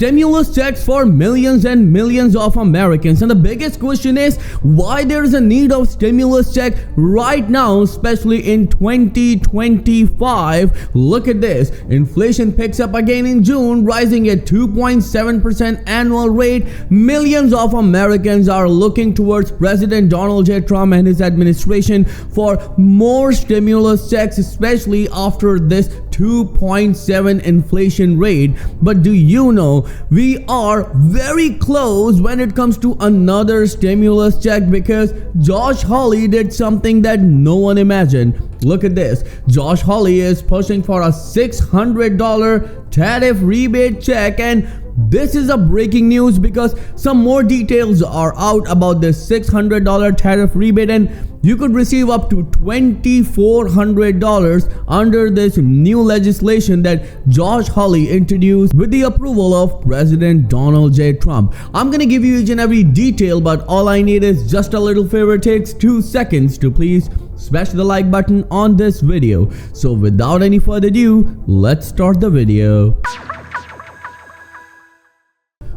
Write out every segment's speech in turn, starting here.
stimulus checks for millions and millions of Americans. And the biggest question is why there is a need of stimulus check right now, especially in 2025. Look at this. Inflation picks up again in June, rising at 2.7% annual rate. Millions of Americans are looking towards President Donald J. Trump and his administration for more stimulus checks, especially after this 2.7 inflation rate. But do you know we are very close when it comes to another stimulus check, because Josh Hawley did something that no one imagined. Look at this. Josh Hawley is pushing for a $600 tariff rebate check, and this is a breaking news because some more details are out about this $600 tariff rebate, and you could receive up to $2,400 under this new legislation that Josh Hawley introduced with the approval of President Donald J. Trump. I'm gonna give you each and every detail, but all I need is just a little favor. It takes 2 seconds to please smash the like button on this video. So without any further ado, let's start the video.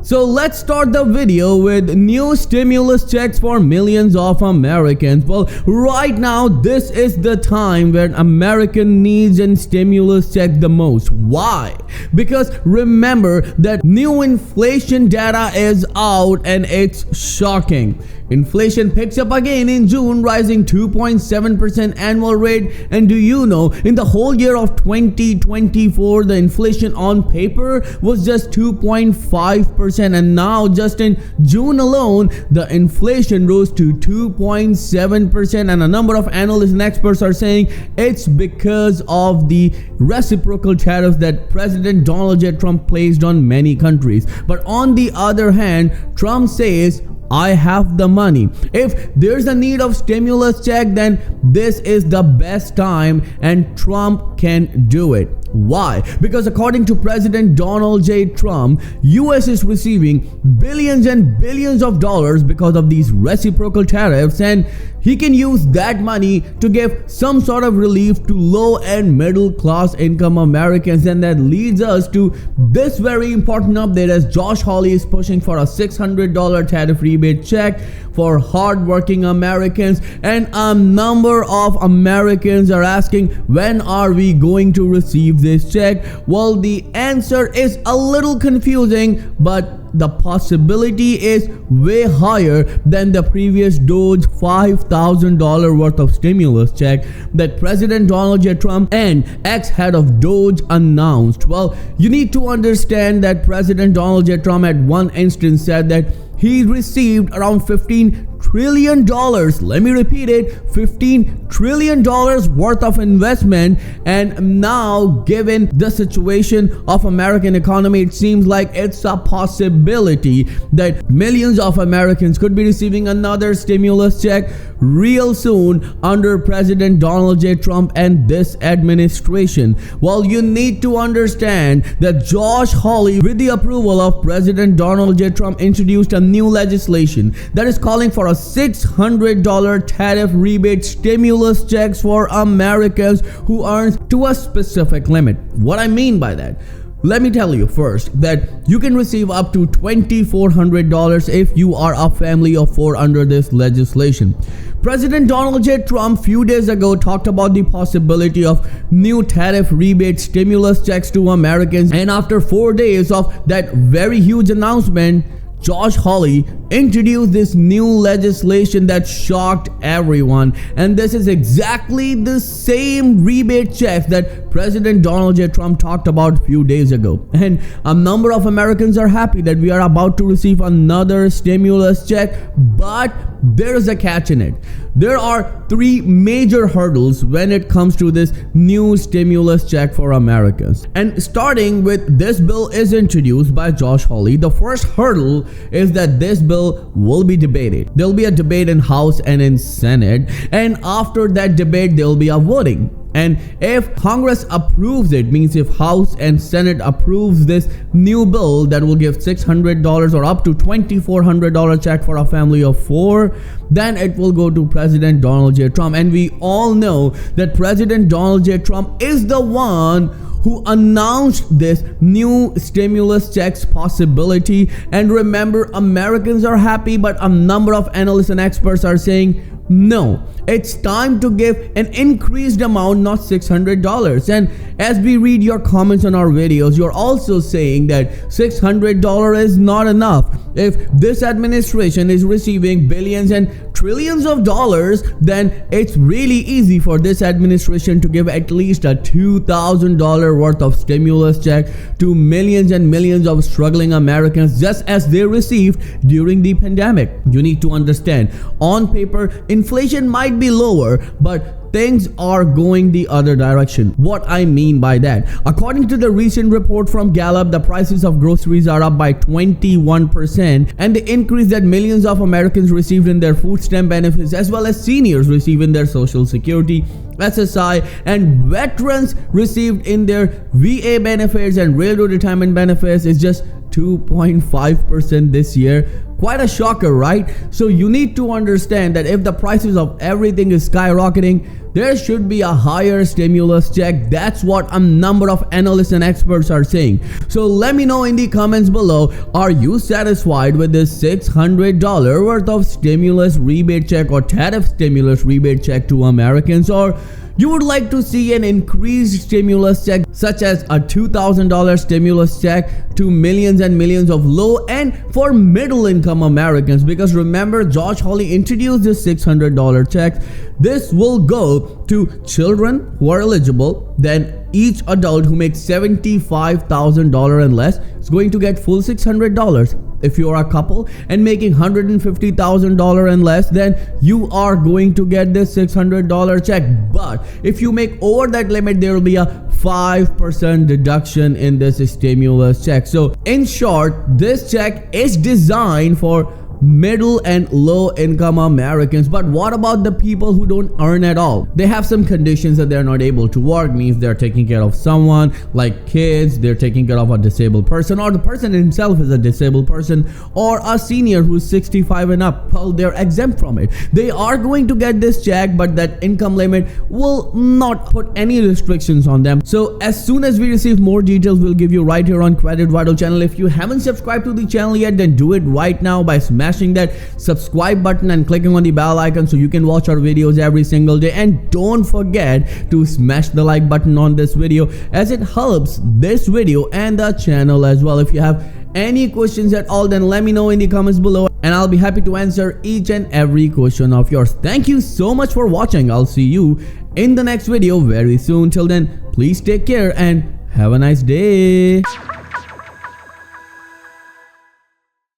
So let's start the video with new stimulus checks for millions of Americans. Well, right now, this is the time when American needs and stimulus check the most. Why? Because remember that new inflation data is out and it's shocking. Inflation picks up again in June, rising 2.7% annual rate. And do you know, in the whole year of 2024, the inflation on paper was just 2.5%. And now just in June alone, the inflation rose to 2.7%. And a number of analysts and experts are saying it's because of the reciprocal tariffs that President Donald J. Trump placed on many countries. But on the other hand, Trump says, I have the money. If there's a need of stimulus check, then this is the best time and Trump can do it. Why? Because according to President Donald J. Trump, US is receiving billions and billions of dollars because of these reciprocal tariffs, and he can use that money to give some sort of relief to low and middle class income Americans. And that leads us to this very important update, as Josh Hawley is pushing for a $600 tariff rebate check for hardworking Americans. And a number of Americans are asking, when are we going to receive this check? Well, the answer is a little confusing, but the possibility is way higher than the previous Doge $5,000 worth of stimulus check that President Donald J. Trump and ex-head of Doge announced. Well, you need to understand that President Donald J. Trump at one instance said that he received around $15 trillion. Let me repeat it, $15 trillion worth of investment. And now, given the situation of American economy, it seems like it's a possibility that millions of Americans could be receiving another stimulus check real soon under President Donald J. Trump and this administration. Well, you need to understand that Josh Hawley, with the approval of President Donald J. Trump, introduced a new legislation that is calling for a $600 tariff rebate stimulus checks for Americans who earn to a specific limit. What I mean by that, let me tell you first that you can receive up to $2,400 if you are a family of 4 under this legislation. President Donald J. Trump few days ago talked about the possibility of new tariff rebate stimulus checks to Americans, and after 4 days of that very huge announcement, Josh Hawley introduced this new legislation that shocked everyone. And this is exactly the same rebate checks that President Donald J. Trump talked about a few days ago. And a number of Americans are happy that we are about to receive another stimulus check, but there is a catch in it. There are 3 major hurdles when it comes to this new stimulus check for Americans. And starting with this bill is introduced by Josh Hawley, the first hurdle is that this bill will be debated. There'll be a debate in House and in Senate, and after that debate there'll be a voting. And if Congress approves it, means if House and Senate approves this new bill that will give $600 or up to $2,400 check for a family of 4, then it will go to President Donald J. Trump. And we all know that President Donald J. Trump is the one who announced this new stimulus checks possibility. And remember, Americans are happy, but a number of analysts and experts are saying no, it's time to give an increased amount, not $600. And as we read your comments on our videos, you're also saying that $600 is not enough. If this administration is receiving billions and trillions of dollars, then it's really easy for this administration to give at least a $2,000 worth of stimulus check to millions and millions of struggling Americans, just as they received during the pandemic. You need to understand, on paper, inflation might be lower, but things are going the other direction. What I mean by that, according to the recent report from Gallup, the prices of groceries are up by 21%, and the increase that millions of Americans received in their food stamp benefits, as well as seniors receive in their Social Security, SSI, and veterans received in their VA benefits and railroad retirement benefits, is just 2.5% this year. Quite a shocker, right? So you need to understand that if the prices of everything is skyrocketing, there should be a higher stimulus check. That's what a number of analysts and experts are saying. So let me know in the comments below, are you satisfied with this $600 worth of stimulus rebate check or tariff stimulus rebate check to Americans, or you would like to see an increased stimulus check, such as a $2,000 stimulus check to millions and millions of low and for middle income Americans? Because remember, Josh Hawley introduced this $600 check. This will go to children who are eligible. Then each adult who makes $75,000 and less is going to get full $600. If you are a couple and making $150,000 and less, then you are going to get this $600 check. But if you make over that limit, there will be a 5% deduction in this stimulus check. So in short, this check is designed for middle and low income Americans. But what about the people who don't earn at all? They have some conditions that they're not able to work, means they're taking care of someone like kids, they're taking care of a disabled person, or the person himself is a disabled person, or a senior who's 65 and up. Well, they're exempt from it. They are going to get this check, but that income limit will not put any restrictions on them. So as soon as we receive more details, we'll give you right here on Credit Vital channel. If you haven't subscribed to the channel yet, then do it right now by smashing that subscribe button and clicking on the bell icon so you can watch our videos every single day. And don't forget to smash the like button on this video, as it helps this video and the channel as well. If you have any questions at all, then let me know in the comments below, and I'll be happy to answer each and every question of yours. Thank you so much for watching. I'll see you in the next video very soon. Till then, please take care and have a nice day.